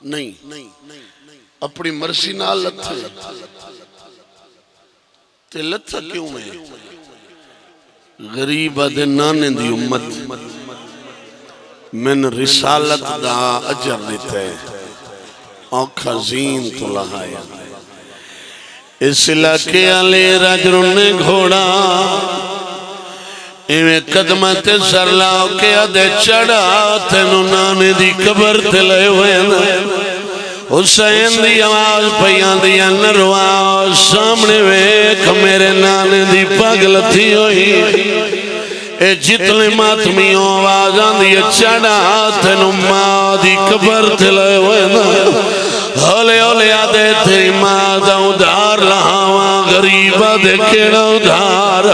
نہیں اپنی مرضی نال لتھے تے لتھا کیوں میں غریب دے نانے دی امت من رسالت دا اجر لیتے آنکھا زین تو لہایا اس علاقے علی رجل نے گھوڑا ایویں قدمت سر لاؤ کے آدھے چڑھا تینو نانے دی قبر تے لے ہوئے حسین دی آواز پیان دی نروا سامنے ویکھ میرے نانے دی پاگل تھی ہوئی اے جتنے ماتمیوں آواز آندی چڑھا تینو ماں دی قبر تے لے ہوئے ہولے ہولے آدھے تیری ماں دا ادھار لہاواں غریبہ دے کیڑا ادھار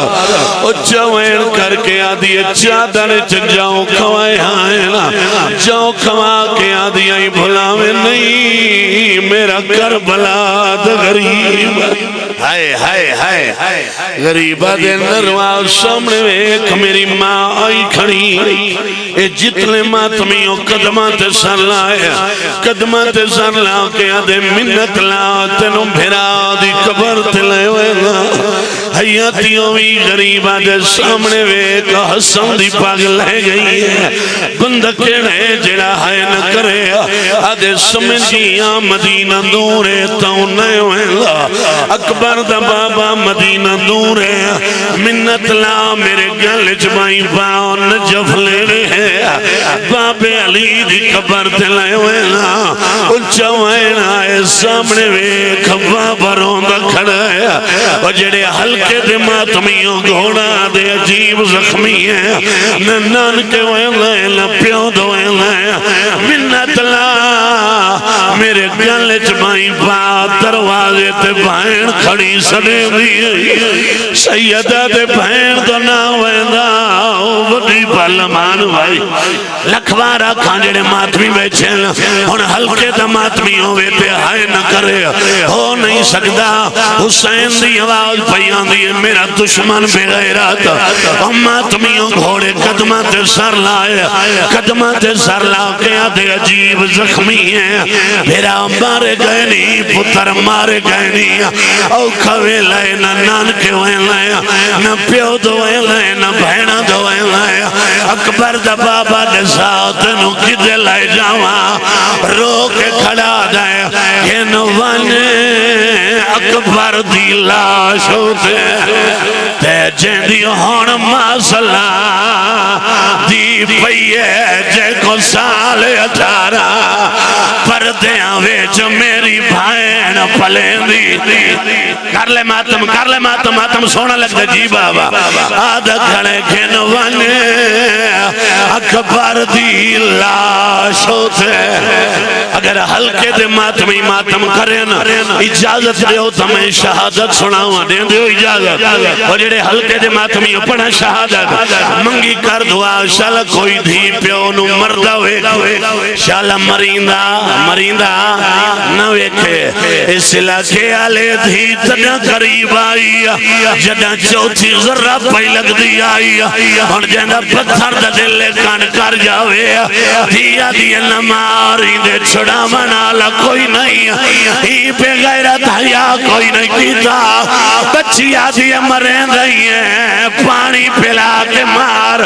او چوین کر کے آدھی چادر جاؤں کھوائے آئے نا جاؤں کھوا کے آدھی آئی بھلاوے نہیں میرا کربلا دا غریب ہائے ہائے ہائے غریبہ دے نروا سامنے ایک میری ماں آئی کھڑی اے جتنے ماتمیوں قدمات سر لائے قدمات سر لا کے آدھے منت لا تینوں بھیرا دی قبر تلے ہوئے نا حیاتیوں بھی غریبہ دے سامنے ویک حسن دی پاگل لے گئی ہے بندہ کیڑے جڑا ہے نہ کرے آدھے سمجھیاں مدینہ دورے تاؤں نئے ہوئے لا اکبر دا بابا مدینہ دورے منت لا میرے گل جبائیں باؤں نجف لے رہے باب علی دی قبر تلے ہوئے نا اچھوائن آئے سامنے ویک بابا روندہ کھڑا ہے اور جڑے ہلکے دے ماتمیوں گھوڑا دے عجیب زخمی ہیں نہ نان کے ویلے نہ پیو دو ویلے منت لا میرے گلے چبائیں بات دروازے تے بھائن کھڑی سڑے دی سیدہ دے بھائن تو نہ ویندہ وڈی پرلمان بھائی لکھوارا کھانجڑے ماتمی بیچے ان ہلکے دا ماتمی ہوئے تے ہائے نہ کرے ہو نہیں سکتا حسین دی آواز پیان دی میرا دشمن بے غیرات ماتمیوں گھوڑے قدمات سر لائے قدمات سر لا کے آدھے عجیب زخمی ہیں میرا مارے گئے نہیں پتر مارے گئے نہیں او کھوے لائے نہ نان کے ہوئے لائے نہ پیو دوئے لائے نہ بھینا دوئے لائے اکبر دا بابا دے ساتھ نو کدے لائے جاواں رو کے کھڑا دائے ہنوانے اکبر دی لاش ہوتے تے جیندی ہون مسئلہ دی پئیے جے کو سال 18 پردیاں ویچ میری بھائن پلیں دی کر لے ماتم ماتم سونا لگتا جی بابا آدھا کھڑے کھنوانے اکبر دی لاش ہوتے اگر ہلکے دے ماتمی ماتم کریں اجازت دیو تمہیں شہادت سناواں دیں دیو اجازت اور جڑے ہلکے دے ماتمی پڑھا شہادت منگی کر دعا شالا کوئی دھی پیو نو مردہ ہوئے شالا مریندہ نہ ویکھے اس علاقے آلے دھی تنہ قریب آئی جدہ چوتھی ذرہ پہی لگ دی آئی اور جنہ پتھر دا دل کان کر جاوے دیا دیا نماری دے چھڑا منالا کوئی نہیں ہی پہ غیرت حیا کوئی نہیں کیتا بچی آدھی مرین رہی ہیں پانی پلا کے مار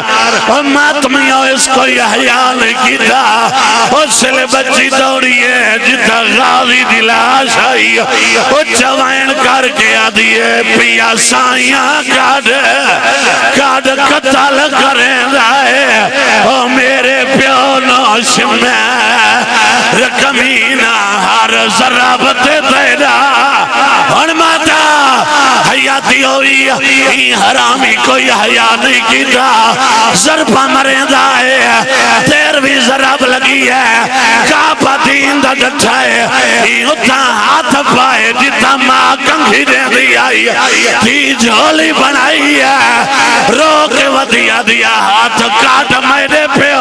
اور ماتمیوں اس کو حیا نہیں کیتا اس لئے بچی دوڑی ہے جتا غازی دلاش آئی وہ چوائن کر کے آدھی ہے پیا سائیاں کاڑ قتل کریں دائے او میرے پیو نوش میں رکمینہ ہر ضرابت تیرا اور ماتا حیاتی ہوئی ہی حرامی کوئی حیا نہیں کیتا ضربہ مریں دائے تیر بھی ضرب لگی ہے کعبہ دین دا ڈٹھائے ہی اتنا ہاتھ پائے جتا ماں کنگھی دے دی آئی تھی جھولی بنائی ہے رو کے ودیا دیا ہاتھ کاٹ میرے پہ